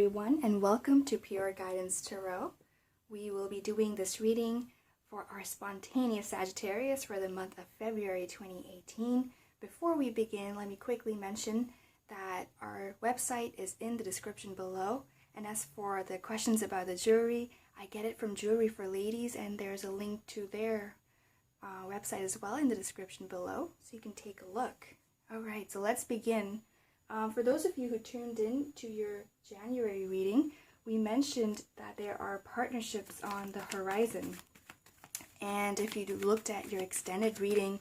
everyone, and welcome to Pure Guidance Tarot. We will be doing this reading for our spontaneous Sagittarius for the month of February 2018. Before we begin, let me quickly mention that our website is in the description below. And as for the questions about the jewelry, I get it from Jewelry for Ladies, and there's a link to their website as well in the description below, so you can take a look. Alright, so let's begin. For those of you who tuned in to your January reading, we mentioned that there are partnerships on the horizon. And if you looked at your extended reading,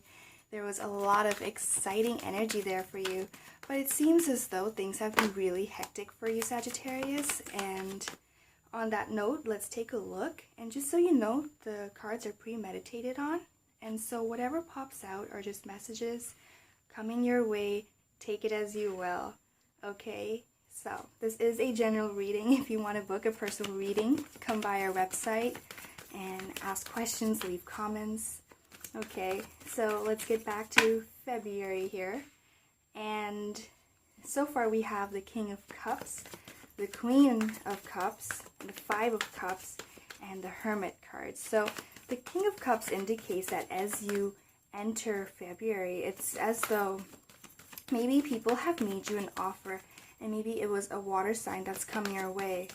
there was a lot of exciting energy there for you. But it seems as though things have been really hectic for you, Sagittarius. And on that note, let's take a look. And just so you know, the cards are premeditated on. And so whatever pops out are just messages coming your way. Take it as you will. Okay, so this is a general reading. If you want to book a personal reading, come by our website and ask questions, leave comments. Okay, so let's get back to February here. And so far we have the King of Cups, the Queen of Cups, the Five of Cups, and the Hermit card. So the King of Cups indicates that as you enter February, it's as though maybe people have made you an offer, and maybe it was a water sign that's coming your way,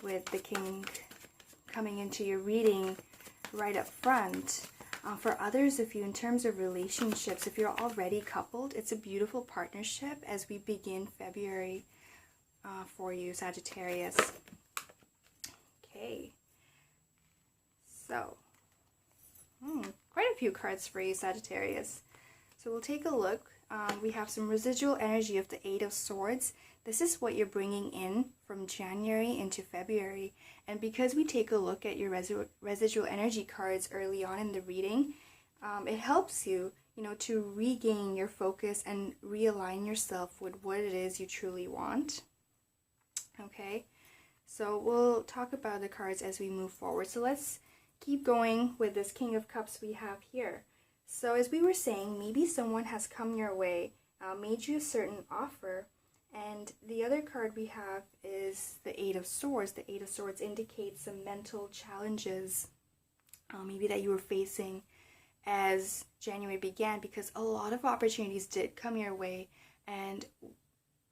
with the King coming into your reading right up front. For others of you, in terms of relationships, if you're already coupled, it's a beautiful partnership as we begin February for you, Sagittarius. Okay, so quite a few cards for you, Sagittarius. So we'll take a look. We have some residual energy of the Eight of Swords. This is what you're bringing in from January into February. And because we take a look at your residual energy cards early on in the reading, it helps you, to regain your focus and realign yourself with what it is you truly want. Okay, so we'll talk about the cards as we move forward. So let's keep going with this King of Cups we have here. So as we were saying, maybe someone has come your way, made you a certain offer, and the other card we have is the Eight of Swords. The Eight of Swords indicates some mental challenges, maybe that you were facing as January began, because a lot of opportunities did come your way, and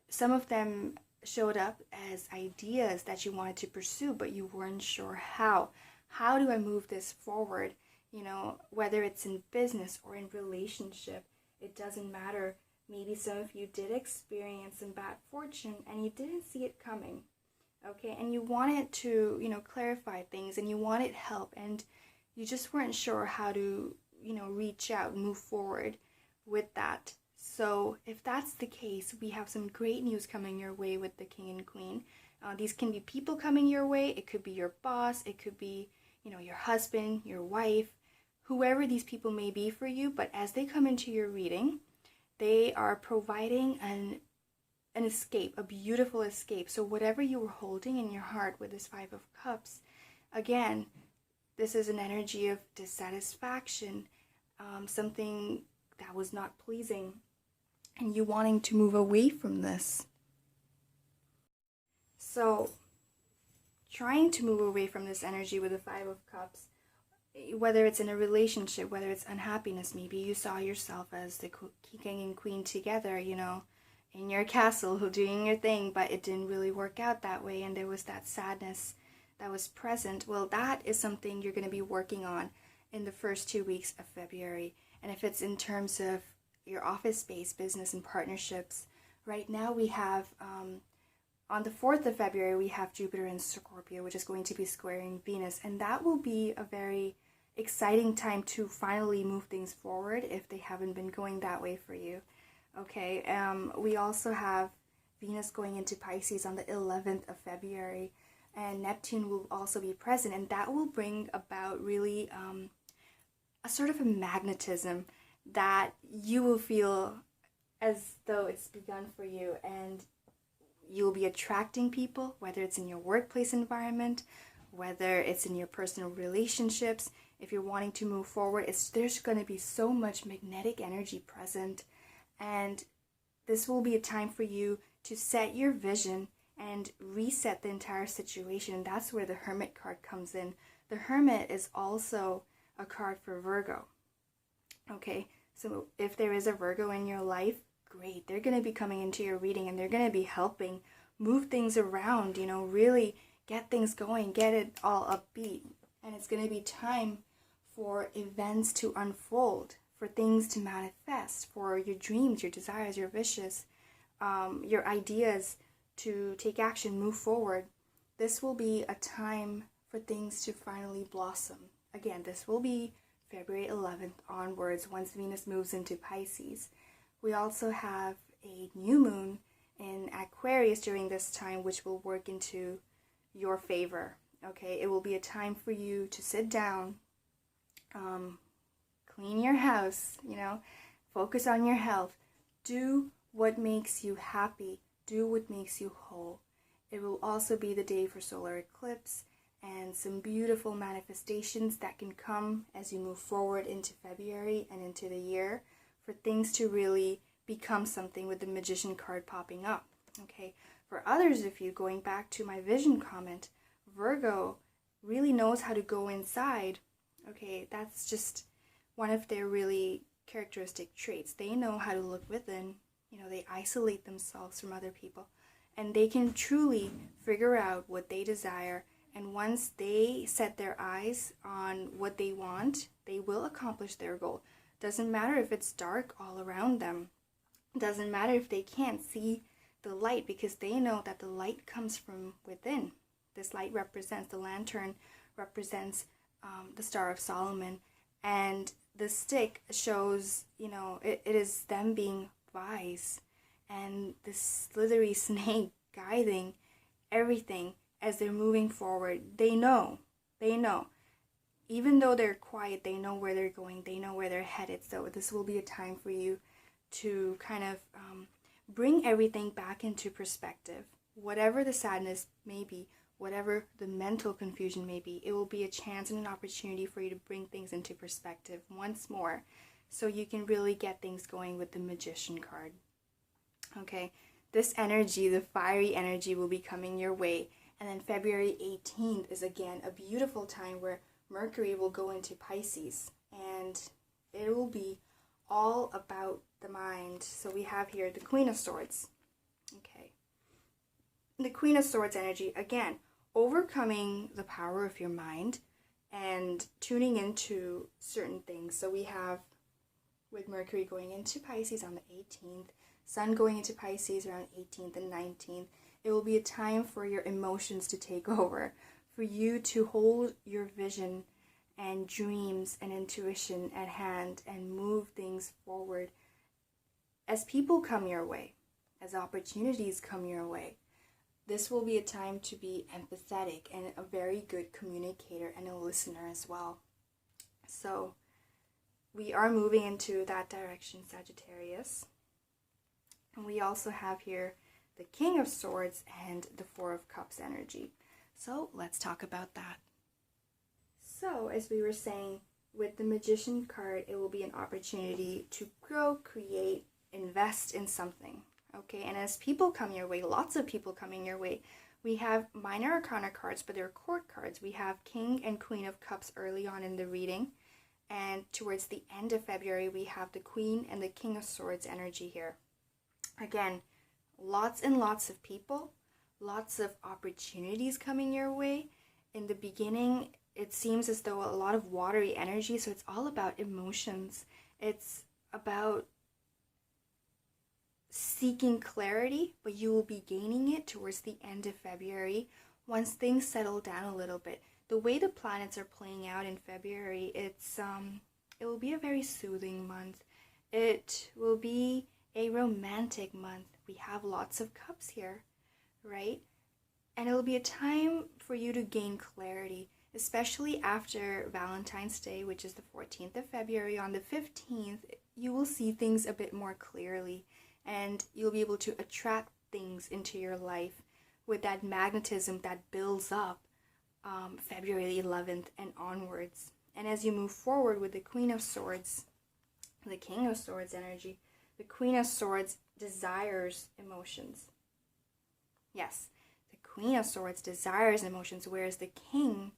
some of them showed up as ideas that you wanted to pursue, but you weren't sure how. How do I move this forward? Whether it's in business or in relationship, it doesn't matter. Maybe some of you did experience some bad fortune and you didn't see it coming. Okay, and you wanted to, clarify things, and you wanted help, and you just weren't sure how to, reach out, move forward with that. So if that's the case, we have some great news coming your way with the King and Queen. These can be people coming your way. It could be your boss. It could be, your husband, your wife, whoever these people may be for you. But as they come into your reading, they are providing an escape, a beautiful escape. So whatever you were holding in your heart with this Five of Cups, again, this is an energy of dissatisfaction, something that was not pleasing, and you wanting to move away from this. So trying to move away from this energy with the Five of Cups, whether it's in a relationship, whether it's unhappiness, maybe you saw yourself as the King and Queen together, in your castle, doing your thing, but it didn't really work out that way, and there was that sadness that was present. Well, that is something you're going to be working on in the first 2 weeks of February. And if it's in terms of your office space, business, and partnerships, right now we have on the 4th of February, we have Jupiter in Scorpio, which is going to be squaring Venus. And that will be a very exciting time to finally move things forward if they haven't been going that way for you. Okay, we also have Venus going into Pisces on the 11th of February. And Neptune will also be present. And that will bring about really a sort of a magnetism that you will feel as though it's begun for you. And you'll be attracting people, whether it's in your workplace environment, whether it's in your personal relationships. If you're wanting to move forward, there's going to be so much magnetic energy present. And this will be a time for you to set your vision and reset the entire situation. And that's where the Hermit card comes in. The Hermit is also a card for Virgo. Okay, so if there is a Virgo in your life, great. They're going to be coming into your reading and they're going to be helping move things around, you know, really get things going, get it all upbeat. And it's going to be time for events to unfold, for things to manifest, for your dreams, your desires, your wishes, your ideas to take action, move forward. This will be a time for things to finally blossom. Again, this will be February 11th onwards, once Venus moves into Pisces. We also have a new moon in Aquarius during this time, which will work into your favor. Okay, it will be a time for you to sit down, clean your house, you know, focus on your health, do what makes you happy, do what makes you whole. It will also be the day for solar eclipse and some beautiful manifestations that can come as you move forward into February and into the year, for things to really become something, with the Magician card popping up. Okay, for others of you, going back to my vision comment, Virgo really knows how to go inside. Okay, that's just one of their really characteristic traits. They know how to look within. You know, they isolate themselves from other people, and they can truly figure out what they desire. And once they set their eyes on what they want, they will accomplish their goal. Doesn't matter if it's dark all around them. Doesn't matter if they can't see the light, because they know that the light comes from within. This light represents, the lantern represents the Star of Solomon. And the stick shows, you know, it is them being wise. And the slithery snake guiding everything as they're moving forward. They know. Even though they're quiet, they know where they're going. They know where they're headed. So this will be a time for you to kind of bring everything back into perspective. Whatever the sadness may be, whatever the mental confusion may be, it will be a chance and an opportunity for you to bring things into perspective once more, so you can really get things going with the Magician card. Okay, this energy, the fiery energy, will be coming your way. And then February 18th is again a beautiful time where Mercury will go into Pisces, and it will be all about the mind. So we have here the Queen of Swords. Okay, the Queen of Swords energy, again, overcoming the power of your mind and tuning into certain things. So we have, with Mercury going into Pisces on the 18th, Sun going into Pisces around 18th and 19th, it will be a time for your emotions to take over, for you to hold your vision and dreams and intuition at hand and move things forward. As people come your way, as opportunities come your way, this will be a time to be empathetic and a very good communicator and a listener as well. So we are moving into that direction, Sagittarius. And we also have here the King of Swords and the Four of Cups energy. So let's talk about that. So as we were saying, with the Magician card, it will be an opportunity to grow, create, invest in something. Okay, and as people come your way, lots of people coming your way, we have minor arcana cards, but they're court cards. We have King and Queen of Cups early on in the reading. And towards the end of February, we have the Queen and the King of Swords energy here. Again, lots and lots of people, lots of opportunities coming your way. In the beginning, it seems as though a lot of watery energy, so it's all about emotions. It's about seeking clarity, but you will be gaining it towards the end of February once things settle down a little bit. The way the planets are playing out in February, it will be a very soothing month. It will be a romantic month. We have lots of cups here, right? And it will be a time for you to gain clarity, especially after Valentine's Day, which is the 14th of February. On the 15th, you will see things a bit more clearly, and you'll be able to attract things into your life with that magnetism that builds up February 11th and onwards. And as you move forward with the Queen of Swords, the King of Swords energy, the Queen of Swords desires emotions. Yes, Queen of Swords, desires and emotions, whereas the King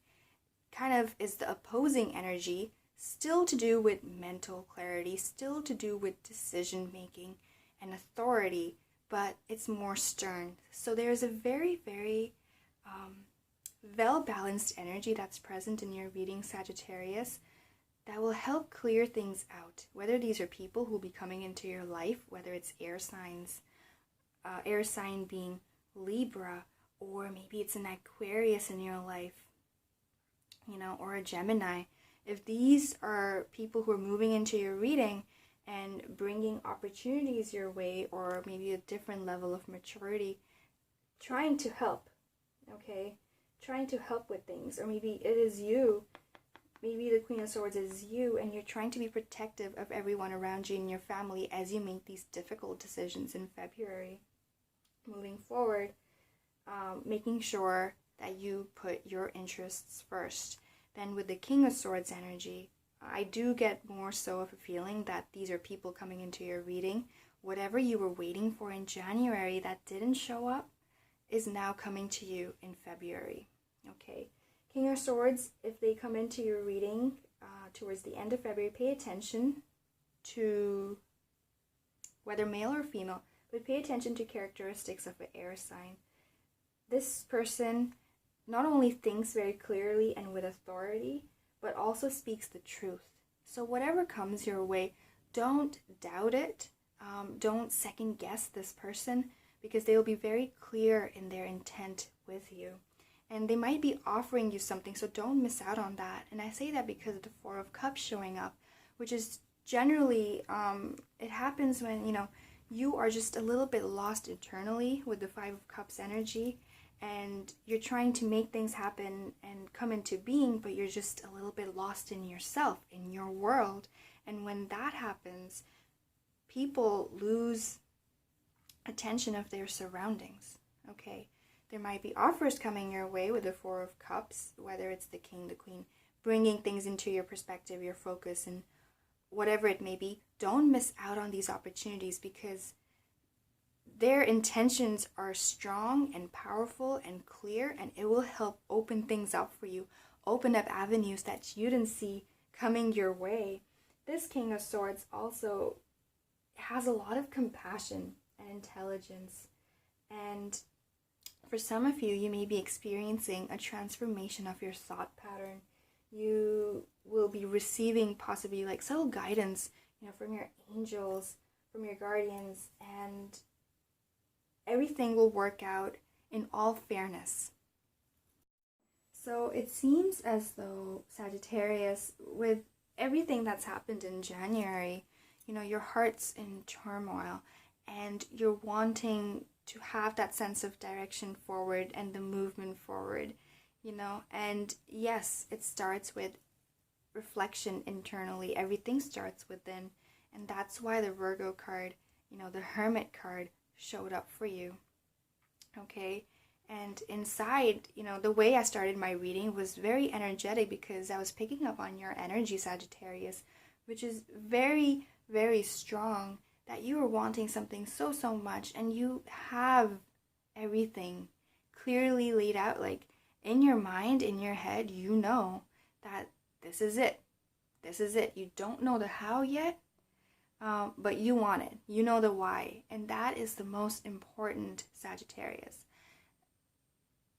kind of is the opposing energy, still to do with mental clarity, still to do with decision making and authority, but it's more stern. So there's a very, very well-balanced energy that's present in your reading, Sagittarius, that will help clear things out. Whether these are people who will be coming into your life, whether it's air signs, air sign being Libra, or maybe it's an Aquarius in your life, or a Gemini. If these are people who are moving into your reading and bringing opportunities your way, or maybe a different level of maturity, trying to help, okay? Trying to help with things. Or maybe it is you, maybe the Queen of Swords is you, and you're trying to be protective of everyone around you and your family as you make these difficult decisions in February. Moving forward, making sure that you put your interests first. Then with the King of Swords energy, I do get more so of a feeling that these are people coming into your reading. Whatever you were waiting for in January that didn't show up is now coming to you in February. Okay, King of Swords, if they come into your reading towards the end of February, pay attention to whether male or female, but pay attention to characteristics of an air sign. This person not only thinks very clearly and with authority, but also speaks the truth. So whatever comes your way, don't doubt it. Don't second guess this person, because they will be very clear in their intent with you. And they might be offering you something, so don't miss out on that. And I say that because of the Four of Cups showing up, which is generally, it happens when, you are just a little bit lost internally with the Five of Cups energy, and you're trying to make things happen and come into being, but you're just a little bit lost in yourself, in your world. And when that happens, people lose attention of their surroundings, okay? There might be offers coming your way with the Four of Cups, whether it's the King, the Queen, bringing things into your perspective, your focus, and whatever it may be. Don't miss out on these opportunities, because their intentions are strong and powerful and clear, and it will help open things up for you, open up avenues that you didn't see coming your way. This King of Swords also has a lot of compassion and intelligence, and for some of you, you may be experiencing a transformation of your thought pattern. You will be receiving possibly like subtle guidance, from your angels, from your guardians, and everything will work out in all fairness. So it seems as though, Sagittarius, with everything that's happened in January, your heart's in turmoil, and you're wanting to have that sense of direction forward and the movement forward, and yes, it starts with reflection internally. Everything starts within, and that's why the Virgo card, the Hermit card showed up for you, okay? And inside, the way I started my reading was very energetic, because I was picking up on your energy, Sagittarius, which is very, very strong, that you are wanting something so much, and you have everything clearly laid out, like in your mind, in your head, that this is it. This is it. You don't know the how yet, but you want it. You know the why, and that is the most important, Sagittarius.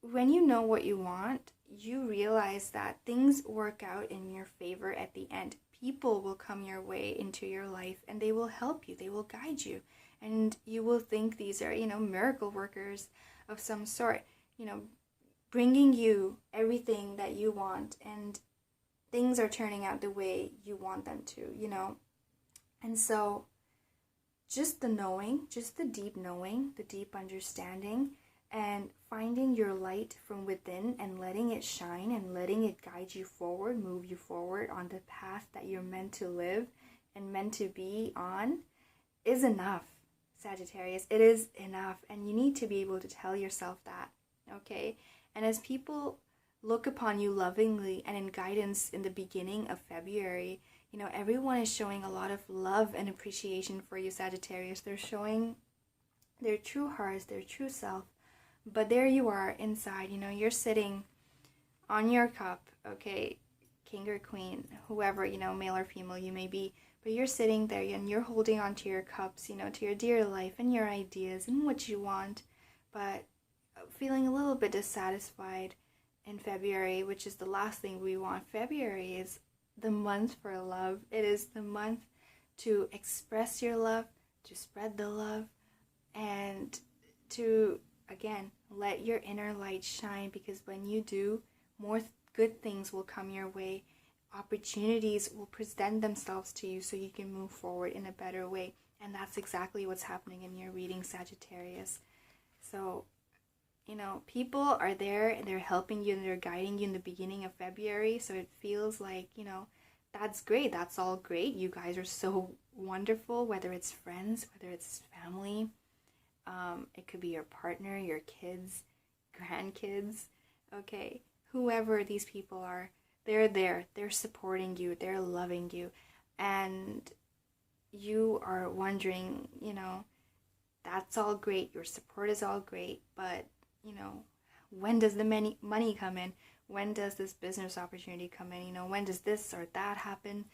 When you know what you want, you realize that things work out in your favor at the end. People will come your way into your life, and they will help you. They will guide you, and you will think these are, miracle workers of some sort, bringing you everything that you want, and things are turning out the way you want them to, And so just the knowing, just the deep knowing, the deep understanding, and finding your light from within and letting it shine and letting it guide you forward, move you forward on the path that you're meant to live and meant to be on, is enough, Sagittarius. It is enough, and you need to be able to tell yourself that, okay? And as people look upon you lovingly and in guidance in the beginning of February, everyone is showing a lot of love and appreciation for you, Sagittarius. They're showing their true hearts, their true self, But there you are inside, you know, you're sitting on your cup, okay, king or queen, whoever, you know, male or female you may be, but you're sitting there and you're holding on to your cups, you know, to your dear life and your ideas and what you want, but feeling a little bit dissatisfied in February, which is the last thing we want. February is the month for love. It is the month to express your love, to spread the love, and to, again, let your inner light shine, because when you do, more good things will come your way. Opportunities will present themselves to you so you can move forward in a better way. And that's exactly what's happening in your reading, Sagittarius. So, you know, people are there and they're helping you and they're guiding you in the beginning of February. So it feels like, you know, that's great. That's all great. You guys are so wonderful, whether it's friends, whether it's family. It could be your partner, your kids, grandkids, okay? Whoever these people are, they're there. They're supporting you. They're loving you. And you are wondering, you know, that's all great. Your support is all great. But, you know, when does the money come in? When does this business opportunity come in? You know, when does this or that happen?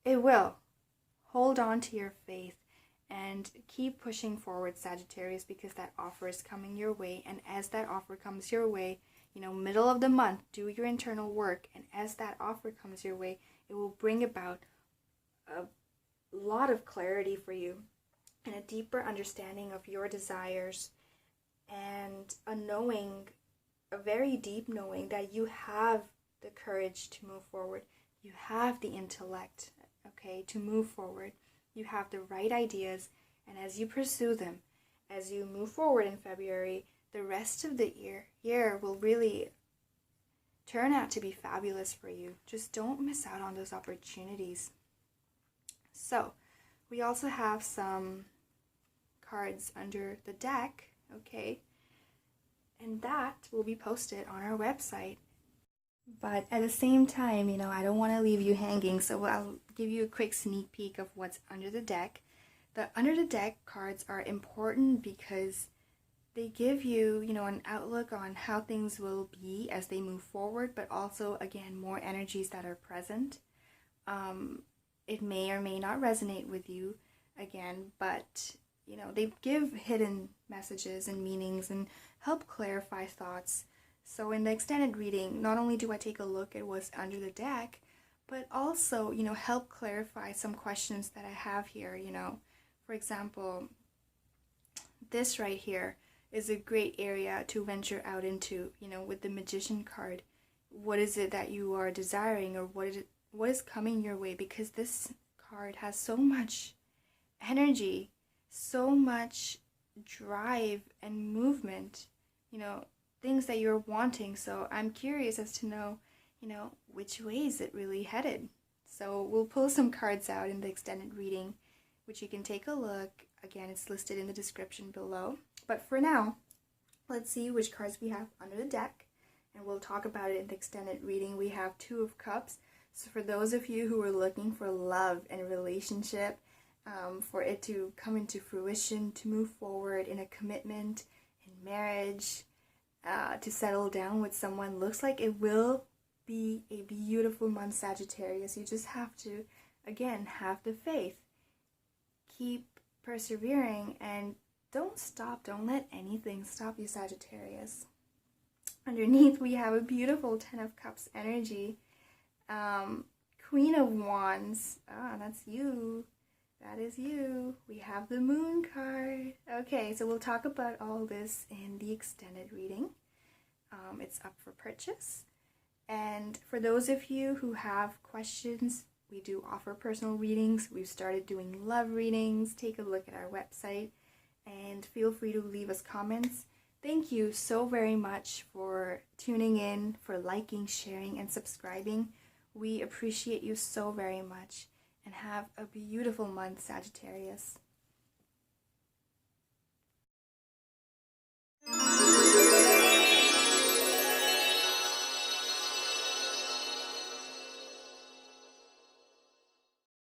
It will. Hold on to your faith and keep pushing forward, Sagittarius, because that offer is coming your way. And as that offer comes your way, you know, middle of the month, do your internal work. And as that offer comes your way, it will bring about a lot of clarity for you and a deeper understanding of your desires, and a knowing, a very deep knowing that you have the courage to move forward. You have the intellect, okay, to move forward. You have the right ideas, and as you pursue them, as you move forward in February, the rest of the year will really turn out to be fabulous for you. Just don't miss out on those opportunities. So, we also have some cards under the deck, okay? And that will be posted on our website. But at the same time, you know, I don't want to leave you hanging, so I'll give you a quick sneak peek of what's under the deck. The under the deck cards are important because they give you, you know, an outlook on how things will be as they move forward, but also, again, more energies that are present. It may or may not resonate with you, again, but, you know, they give hidden messages and meanings and help clarify thoughts. So in the extended reading, not only do I take a look at what's under the deck, but also, you know, help clarify some questions that I have here, you know. For example, this right here is a great area to venture out into, you know, with the Magician card. What is it that you are desiring, or what is coming your way? Because this card has so much energy, so much drive and movement, you know, things that you're wanting. So I'm curious as to know, you know, which way is it really headed? So we'll pull some cards out in the extended reading, which you can take a look. Again, it's listed in the description below. But for now, let's see which cards we have under the deck, and we'll talk about it in the extended reading. We have Two of Cups. So for those of you who are looking for love and relationship, for it to come into fruition, to move forward in a commitment, in marriage, to settle down with someone, looks like it will be a beautiful month, Sagittarius. You just have to, again, have the faith. Keep persevering and don't stop. Don't let anything stop you, Sagittarius. Underneath, we have a beautiful Ten of Cups energy. Queen of Wands. Ah, that's you. That is you. We have the Moon card. Okay, so we'll talk about all this in the extended reading. It's up for purchase. And for those of you who have questions, we do offer personal readings. We've started doing love readings. Take a look at our website and feel free to leave us comments. Thank you so very much for tuning in, for liking, sharing, and subscribing. We appreciate you so very much. And have a beautiful month, Sagittarius.